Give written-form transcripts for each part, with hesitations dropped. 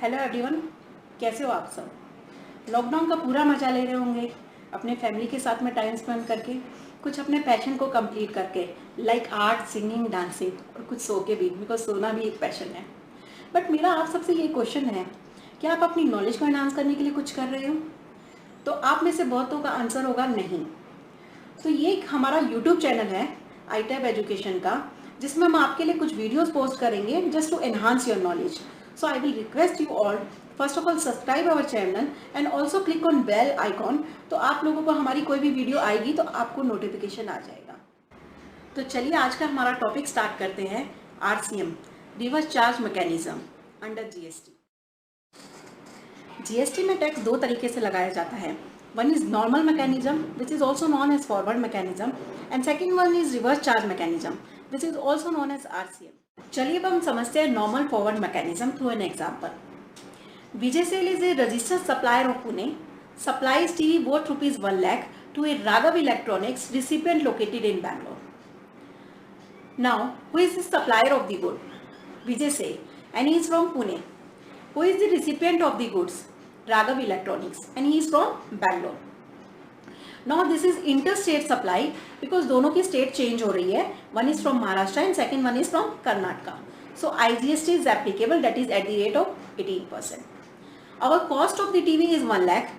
Hello everyone, कैसे हो आप सब। लॉकडाउन का पूरा मजा ले रहे होंगे अपने फैमिली के साथ में टाइम स्पेंड करके, कुछ अपने पैशन को कंप्लीट करके, लाइक आर्ट, सिंगिंग, डांसिंग, और कुछ सो के भी, बिकॉज सोना भी एक पैशन है। बट मेरा आप सबसे ये क्वेश्चन है, क्या आप अपनी नॉलेज को एनहांस करने के लिए कुछ कर रहे हो? तो आप में से बहुतों का आंसर होगा नहीं। तो ये हमारा यूट्यूब चैनल है iTab एजुकेशन का, जिसमें हम आपके लिए कुछ वीडियोस पोस्ट करेंगे just to enhance your knowledge. So I will request you all, first of all subscribe our channel and also click on bell icon, तो आप लोगों को हमारी कोई भी वीडियो आएगी तो आपको नोटिफिकेशन आ जाएगा। तो चलिए आज का हमारा टॉपिक स्टार्ट करते हैं। RCM, reverse charge mechanism under GST। GST में टैक्स दो तरीके से लगाया जाता है। One is normal mechanism, which is also known as forward mechanism, and second one is reverse charge mechanism, which is also known as RCM. चलिए अब हम समझते हैं normal forward mechanism through an example. Vijay Sale is a registered supplier of Pune, supplies TV worth ₹1 lakh to a Raghav Electronics recipient located in Bangalore. Now, who is the supplier of the good? Vijay Sale, and he is from Pune. Who is the recipient of the goods? Raghav Electronics, and he is from Bangalore. Now this is interstate supply because दोनों की state change हो रही है. One is from Maharashtra and second one is from Karnataka. So IGST is applicable, that is at the rate of 18%. Our cost of the TV is 1 lakh,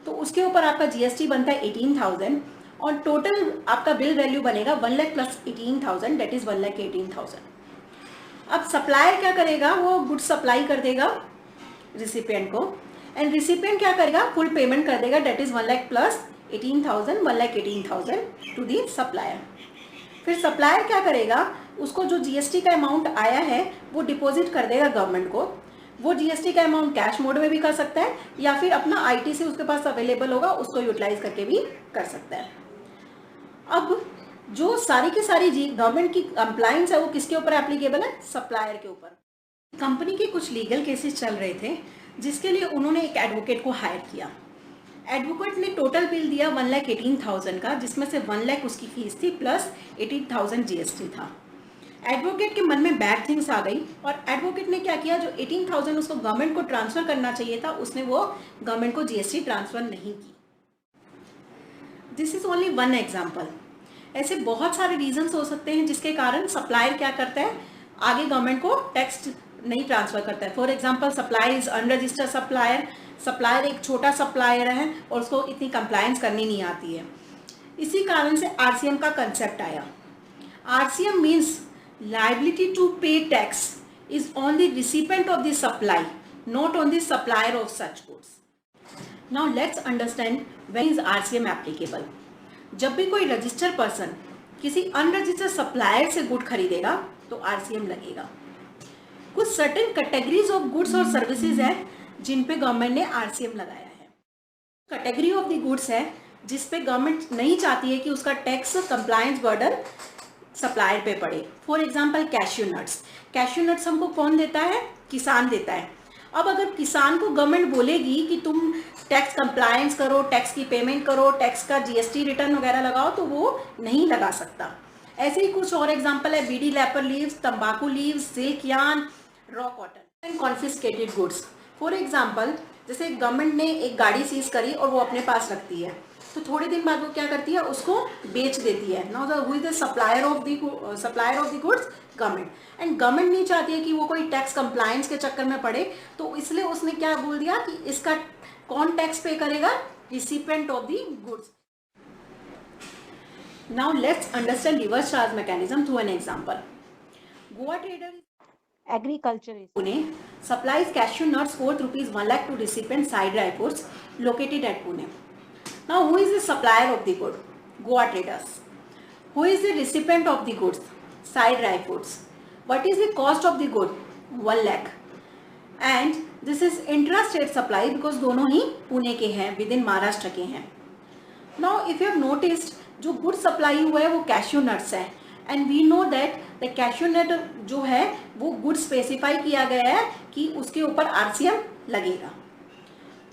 तो उसके ऊपर आपका GST बनता है 18,000 और टोटल आपका बिल वैल्यू बनेगा 1 lakh plus 18,000, that is 1,18,000. अब सप्लायर क्या करेगा, वो गुड सप्लाई कर देगा रिसिपिएंट को, एंड रिसिपिएंट क्या करेगा, फुल पेमेंट कर देगा, that is 1 lakh plus 18,000, 1,18,000 to the supplier. फिर सप्लायर क्या करेगा, उसको जो GST का अमाउंट आया है वो डिपॉजिट कर देगा गवर्नमेंट को। वो GST का अमाउंट कैश मोड में भी कर सकता है या फिर अपना ITC उसके पास अवेलेबल होगा उसको यूटिलाइज करके भी कर सकता है। अब जो सारी की सारी गवर्नमेंट की कंप्लायंस है वो किसके ऊपर एप्लीकेबल है, सप्लायर के ऊपर। कंपनी के कुछ लीगल केसेस चल रहे थे जिसके लिए उन्होंने एक एडवोकेट को हायर किया। एडवोकेट ने टोटल बिल दिया 1,18,000 का, जिसमें से 1 लाख उसकी फीस थी प्लस 18,000 GST था। एडवोकेट के मन में बैड थिंग्स आ गई और एडवोकेट ने क्या किया, जो 18,000 उसको गवर्नमेंट को ट्रांसफर करना चाहिए था उसने वो गवर्नमेंट को GST ट्रांसफर नहीं की। This is only one example. ऐसे बहुत सारे रीजंस हो सकते हैं जिसके कारण सप्लायर क्या करता है, आगे गवर्नमेंट को टैक्स नहीं ट्रांसफर करता है। For example supply is unregistered supplier, supplier एक छोटा सप्लायर है और उसको इतनी कंप्लायंस करनी नहीं आती है। इसी कारण से RCM का कंसेप्ट आया। RCM मीन्स लायबिलिटी टू पे tax is on the recipient of the supply, not on the supplier of such goods. Now let's understand when is RCM applicable. जब भी कोई रजिस्टर्ड पर्सन किसी अनरजिस्टर्ड सप्लायर से good खरीदेगा तो RCM लगेगा। कुछ सर्टेन कैटेगरीज ऑफ गुड्स और सर्विसेज है जिन पे गवर्नमेंट ने RCM लगाया है। कैटेगरी ऑफ द गुड्स है जिस पे गवर्नमेंट नहीं चाहती है कि उसका टैक्स कंप्लायंस बर्डन सप्लायर पे पड़े। For example cashew nuts. Cashew nuts हमको कौन देता है, किसान देता है। अब अगर किसान को गवर्नमेंट बोलेगी कि तुम टैक्स कंप्लायंस करो, टैक्स की पेमेंट करो, टैक्स का GST रिटर्न वगैरह लगाओ, तो वो नहीं लगा सकता। ऐसे ही कुछ और एग्जांपल है, बीडी रैपर लीव्स, तंबाकू leaves, silk yarn, raw cotton and confiscated goods. For example जैसे गवर्नमेंट ने एक गाड़ी सीज करी और वो अपने पास रखती है, तो थोड़े दिन बाद वो क्या करती है, उसको बेच देती है। Now who is the supplier of the goods, government. And government नहीं चाहती है कि वो कोई टैक्स कंप्लायंस के चक्कर में पड़े, तो इसलिए उसने क्या बोल दिया कि इसका कौन टैक्स पे करेगा, recipient of the goods. Now let's understand reverse charge mechanism through an example. Goa Trader Agriculture Pune supplies cashew nuts worth ₹1 lakh to recipient side dry fruits located at Pune. Now who is the supplier of the good? Goa Traders. Who is the recipient of the goods? Side dry fruits. What is the cost of the good? 1 lakh. And this is intra-state supply because दोनों ही पुणे के हैं, with in Maharashtra के हैं। Now if you have noticed, जो good supply हुआ है वो cashew nuts है, and we know that the cashew nut जो है वो गुड स्पेसिफाई किया गया है कि उसके ऊपर RCM लगेगा।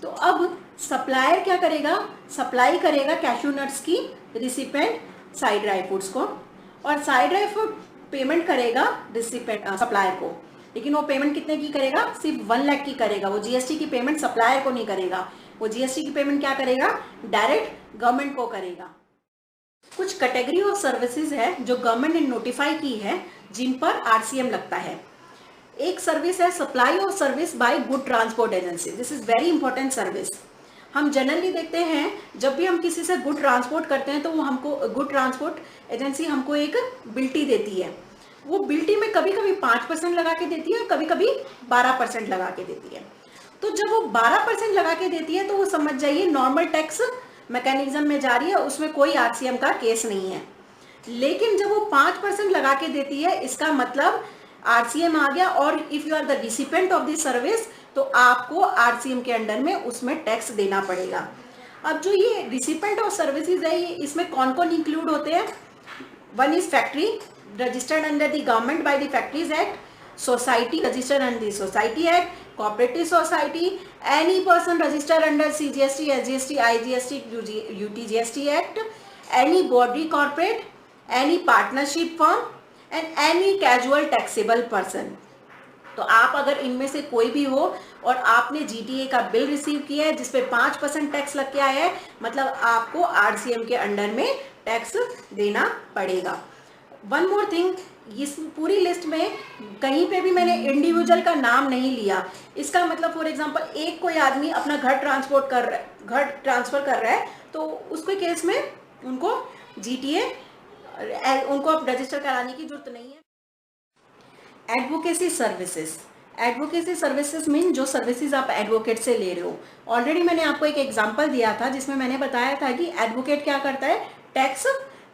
तो अब सप्लायर क्या करेगा, सप्लाई करेगा कैश्यू नट्स की रिसिपिएंट साइड ड्राई फ्रूट्स को, और साइड ड्राई फ्रूट पेमेंट करेगा रिसिपिएंट सप्लायर को। लेकिन वो पेमेंट कितने की करेगा, सिर्फ 1 लाख की करेगा। वो जीएसटी की पेमेंट सप्लायर को नहीं करेगा, वो जीएसटी की पेमेंट क्या करेगा, डायरेक्ट गवर्नमेंट को करेगा। कुछ कैटेगरी ऑफ सर्विसेज है जो गवर्नमेंट ने नोटिफाई की है जिन पर आरसीएम लगता है। एक सर्विस है supply of service by good transport agency. This is very important service. हम जनरली देखते हैं जब भी हम किसी से गुड ट्रांसपोर्ट करते हैं तो वो हमको गुड ट्रांसपोर्ट एजेंसी हमको एक बिल्टी देती है। वो बिल्टी में कभी कभी 5% लगा के देती है, कभी कभी 12% लगा के देती है। तो जब वो 12% लगा के देती है तो वो समझ जाइए नॉर्मल टैक्स मैकेनिज्म में जा रही है, उसमें कोई आरसीएम का केस नहीं है। लेकिन जब वो 5% लगा के देती है, इसका मतलब आरसीएम आ गया, और if you are the recipient of this service तो आपको आरसीएम के अंडर में उसमें टैक्स देना पड़ेगा। अब जो ये रिसिपेंट ऑफ सर्विसेज है, ये इसमें कौन कौन इंक्लूड होते हैं? One is factory registered under the government by the factories act, society registered under the society act, cooperative society, any person registered under CGST, SGST, IGST, UTGST Act, any body corporate, any partnership firm and any casual taxable person। तो आप अगर इनमें से कोई भी हो और आपने जीटीए का बिल रिसीव किया है जिसपे 5% टैक्स लग के आया है, मतलब आपको आरसीएम के अंडर में टैक्स देना पड़ेगा। वन मोर थिंग, इस पूरी लिस्ट में कहीं पे भी मैंने इंडिविजुअल का नाम नहीं लिया। इसका मतलब फॉर एग्जांपल एक कोई आदमी अपना घर ट्रांसफर कर रहा है तो उसके केस में उनको जीटीए उनको अब रजिस्टर कराने की जरूरत नहीं है। Advocacy services, advocacy services mean जो सर्विसेज आप एडवोकेट से ले रहे हो। ऑलरेडी मैंने आपको एक एग्जांपल दिया था जिसमें मैंने बताया था कि एडवोकेट क्या करता है, टैक्स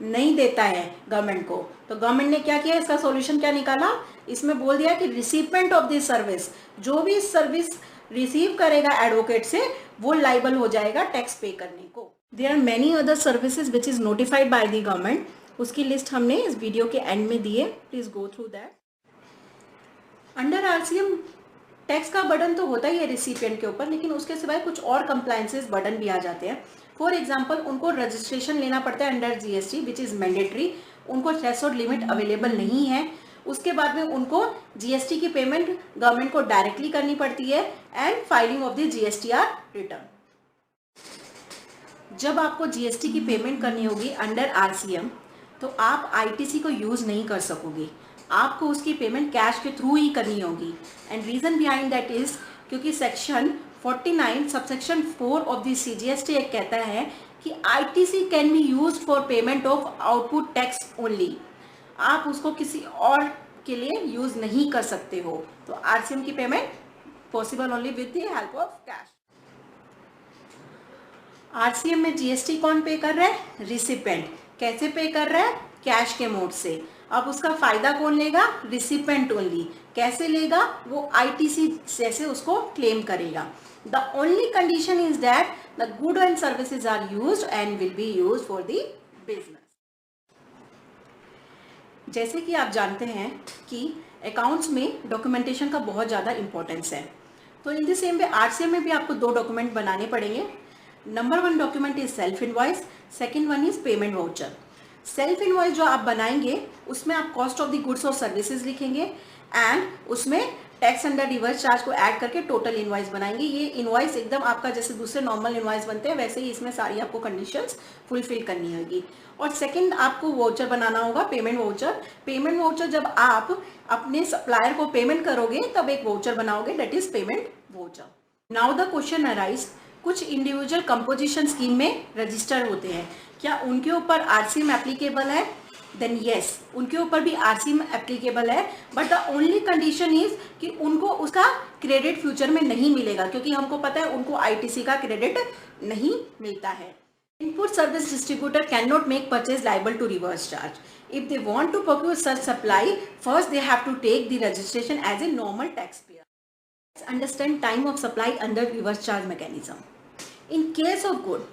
नहीं देता है गवर्नमेंट को। तो गवर्नमेंट ने क्या किया, इसका सॉल्यूशन क्या निकाला, इसमें बोल दिया कि रिसिपेंट ऑफ दिस सर्विस, जो भी सर्विस रिसीव करेगा एडवोकेट से वो लाइबल हो जाएगा टैक्स पे करने को। There are many other services which is notified by the government, उसकी लिस्ट हमने इस वीडियो के एंड में दी है, please go through that. Under RCM tax का बर्डन तो होता ही है रिसिपिएंट के ऊपर, लेकिन उसके सिवाय कुछ और कंप्लायंसेस बर्डन भी आ जाते हैं। फॉर एग्जाम्पल उनको रजिस्ट्रेशन लेना पड़ता है under GST which is mandatory, उनको थ्रेशोल्ड लिमिट अवेलेबल नहीं है। उसके बाद में उनको जीएसटी की पेमेंट गवर्नमेंट को डायरेक्टली करनी पड़ती है and filing of the GSTR return. जब आपको जीएसटी की पेमेंट करनी होगी अंडर आरसीएम तो आप आईटीसी को यूज़ नहीं कर सकोगे, आपको उसकी पेमेंट कैश के थ्रू ही करनी होगी। And reason behind that is क्योंकि section 49 subsection 4 of the CGST act कहता है कि ITC can be used for payment of output tax only, आप उसको किसी और के लिए यूज़ नहीं कर सकते हो। तो आरसीएम की payment possible only with the help of cash. RCM में जीएसटी कौन पे कर रहा है, रिसिपेंट। कैसे पे कर रहा है, कैश के मोड से। अब उसका फायदा कौन लेगा, रिसिपेंट ओनली। कैसे लेगा, वो आईटीसी जैसे उसको क्लेम करेगा। The only condition is that the good and services are used and will be used for the business. जैसे कि आप जानते हैं कि अकाउंट्स में डॉक्यूमेंटेशन का बहुत ज़्यादा इंपॉर्टेंस है, तो in the same way RCM में भी आपको 2 डॉक्यूमेंट बनाने पड़ेंगे। Number 1 document is self invoice, second one is payment voucher. Self invoice जो आप बनाएंगे उसमें आप कॉस्ट ऑफ द गुड्स और सर्विसेज लिखेंगे एंड उसमें टैक्स अंडर रिवर्स चार्ज को ऐड करके टोटल इनवॉइस बनाएंगे। ये इनवॉइस एकदम आपका जैसे दूसरे नॉर्मल इनवॉइस बनते हैं वैसे ही इसमें सारी आपको कंडीशंस फुलफिल करनी होगी। और सेकंड आपको वाउचर बनाना होगा, पेमेंट वाउचर। पेमेंट वाउचर जब आप अपने सप्लायर को पेमेंट करोगे तब एक वाउचर बनाओगे, that is payment voucher. Now the question arise, कुछ इंडिविजुअल कंपोजिशन स्कीम में रजिस्टर होते हैं, क्या उनके ऊपर आरसीएम एप्लीकेबल है? देन यस, उनके ऊपर भी आरसीएम एप्लीकेबल है, but the only condition is कि उनको उसका क्रेडिट फ्यूचर में नहीं मिलेगा, क्योंकि हमको पता है उनको आईटीसी का क्रेडिट नहीं मिलता है। Input service distributor can not make purchase liable to reverse charge. If they want to procure such supply, first they have to take the registration as a normal tax payer. Let's understand time of supply under reverse charge mechanism. In case of good,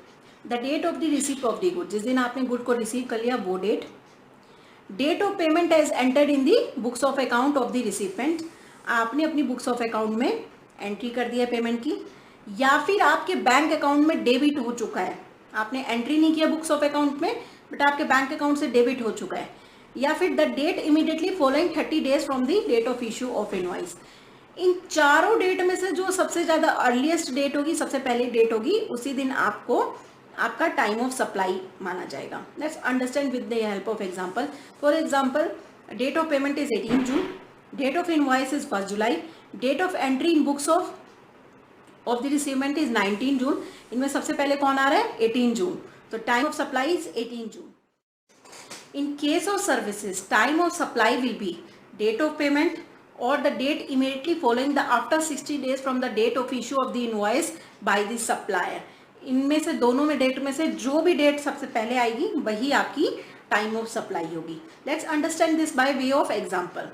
the date of the receipt of the good, जिस दिन आपने good को receive कर लिया वो date of payment as entered in the books of account of the recipient, आपने अपनी books of account में एंट्री कर दिया पेमेंट की, या फिर आपके बैंक अकाउंट में डेबिट हो चुका है, आपने एंट्री नहीं किया बुक्स ऑफ अकाउंट में बट आपके बैंक अकाउंट से डेबिट हो चुका है। या फिर the date immediately following 30 days from the date of issue of invoice. इन चारों डेट में से जो सबसे ज़्यादा अर्लीस्ट डेट होगी, सबसे पहली डेट होगी, उसी दिन आपको आपका टाइम ऑफ सप्लाई माना जाएगा। Let's understand with the help of example. For example, date of payment is 18 June, date of invoice is 1 July, date of entry in books of the receivement is 19 June. इनमें सबसे पहले कौन आ रहा है? 18 June. तो time of supply is 18 June. In case of services, time of supply will be date of payment or the date immediately following the after 60 days from the date of issue of the invoice by the supplier। इनमें से दोनों में date में से जो भी date सबसे पहले आएगी वही आपकी टाइम ऑफ सप्लाई होगी। Let's understand this by way of example.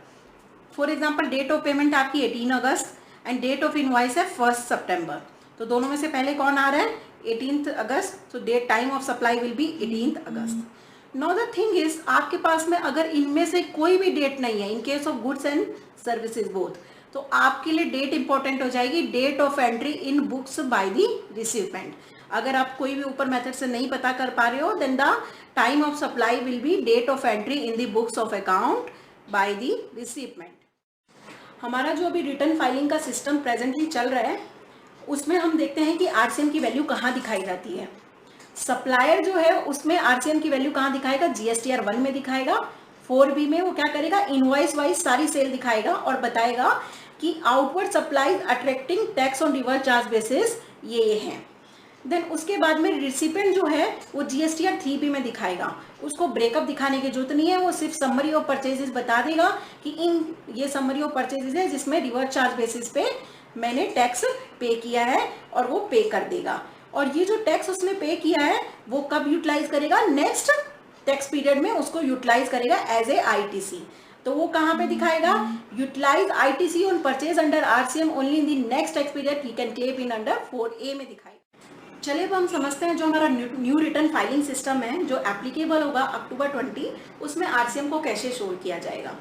For example, date of payment आपकी 18 अगस्त एंड डेट ऑफ इनवॉइस है 1 सितंबर। तो दोनों में से पहले कौन आ रहा है? 18 अगस्त। तो date time of supply will be 18 अगस्त। नाउ द थिंग इज, आपके पास में अगर इनमें से कोई भी डेट नहीं है, in case of goods and services both, तो आपके लिए डेट इंपॉर्टेंट हो जाएगी date of entry in books by the receivement. अगर आप कोई भी ऊपर मेथड से नहीं पता कर पा रहे हो, then the time of supply will be date of entry in the books of account by the receivement. हमारा जो अभी रिटर्न फाइलिंग का सिस्टम प्रेजेंटली चल रहा है, उसमें हम देखते हैं कि आरसीएम की वैल्यू कहाँ दिखाई जाती है। सप्लायर जो है उसमें आरसीएम की वैल्यू कहाँ दिखाएगा? जीएसटीआर 1 में दिखाएगा। 4B में वो क्या करेगा? इनवॉइस वाइज सारी सेल दिखाएगा और बताएगा कि outward supplies attracting tax on reverse charge basis ये हैं। देन उसके बाद में रिसिपेंट जो है वो जीएसटीआर 3B में दिखाएगा। उसको ब्रेकअप दिखाने की जरूरत नहीं है, वो सिर्फ समरी ऑफ परचेजेस बता देगा कि इन ये समरी ऑफ परचेजेस है जिसमें रिवर्स चार्ज बेसिस पे मैंने टैक्स पे किया है और वो पे कर देगा। और ये जो टैक्स उसने पे किया है वो कब यूटिलाइज करेगा? नेक्स्ट टैक्स पीरियड में उसको यूटिलाइज करेगा एज ए आईटीसी। तो वो कहाँ पे दिखाएगा? Utilise ITC on purchase under RCM only in the next tax period he can claim in under 4A में दिखाएगा। चलिए अब हम समझते हैं जो हमारा न्यू रिटर्न फाइलिंग सिस्टम है जो एप्लीकेबल होगा अक्टूबर 20, उसमें आरसीएम को कैसे शो किया जाएगा।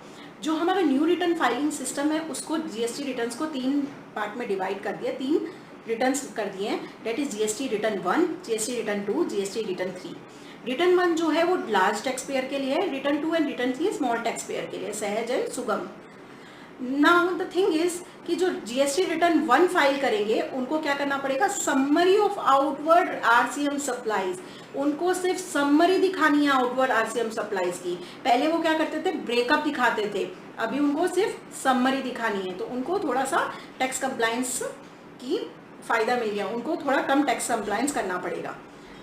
जो हमारा न्यू रिटर्न फाइलिंग सिस्टम है उसको जीएसटी रिटर्न्स को 3 पार्ट में डिवाइड कर दिया, 3 रिटर्न्स कर दिए हैं। That is GST return 1, GST return 2, GST return 3। Return 1 जो है वो लार्ज टैक्स पेयर के लिए है, return 2 and return 3 small tax payer के लिए, सहज एंड सुगम। नाउ द थिंग इज कि जो जीएसटी रिटर्न 1 फाइल करेंगे उनको क्या करना पड़ेगा? Summary of outward RCM supplies, उनको सिर्फ समरी दिखानी है आउटवर्ड आरसीएम सप्लाईज की। पहले वो क्या करते थे? ब्रेकअप दिखाते थे, अभी उनको सिर्फ समरी दिखानी है। तो उनको थोड़ा सा टैक्स कंप्लायंस की फायदा मिल गया, उनको थोड़ा कम टैक्स कंप्लायंस करना पड़ेगा।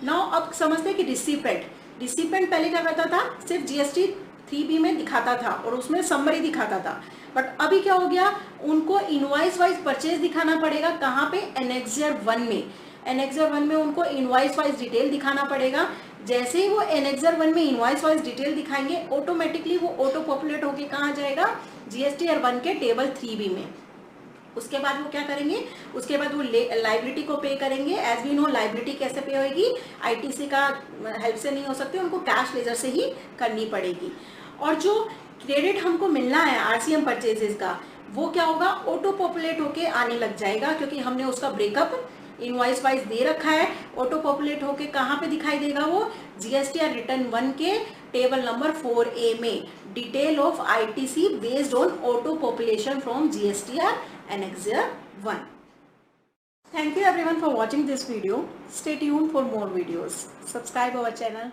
नाउ अब समझते हैं कि रिसिपेंट पहले क्या करता था? सिर्फ जीएसटी 3B में दिखाता था और उसमें समरी दिखाता था। बट अभी क्या हो गया? उनको इनवॉइस वाइज परचेज दिखाना पड़ेगा। कहाँ पे? एनेक्सर 1 में। एनेक्सर 1 में उनको इनवॉइस वाइज डिटेल दिखाना पड़ेगा। जैसे ही वो एनेक्सर 1 में इनवॉइस वाइज डिटेल दिखाएंगे ऑटोमेटिकली वो ऑटो पॉपुलेट होके कहाँ जाएगा? जीएसटीआर 1 के टेबल 3B में। उसके बाद वो क्या करेंगे? उसके बाद वो लाइबिलिटी को पे करेंगे। एज वी नो लाइबिलिटी कैसे पे होगी? आईटीसी का हेल्प से नहीं हो सकती, उनको कैश लेजर से ही करनी पड़ेगी। और जो क्रेडिट हमको मिलना है आरसीएम परचेजेस का, वो क्या होगा? ऑटो पॉपुलेट होके आने लग जाएगा, क्योंकि हमने उसका ब्रेकअप इनवॉइस वाइज दे रखा है। ऑटो पॉपुलेट होके कहाँ पे दिखाई देगा? वो जीएसटीआर रिटर्न 1 के टेबल नंबर 4A में, detail of ITC based on auto population from GSTR Annexure 1. Thank you everyone for watching this video. Stay tuned for more videos. Subscribe our channel.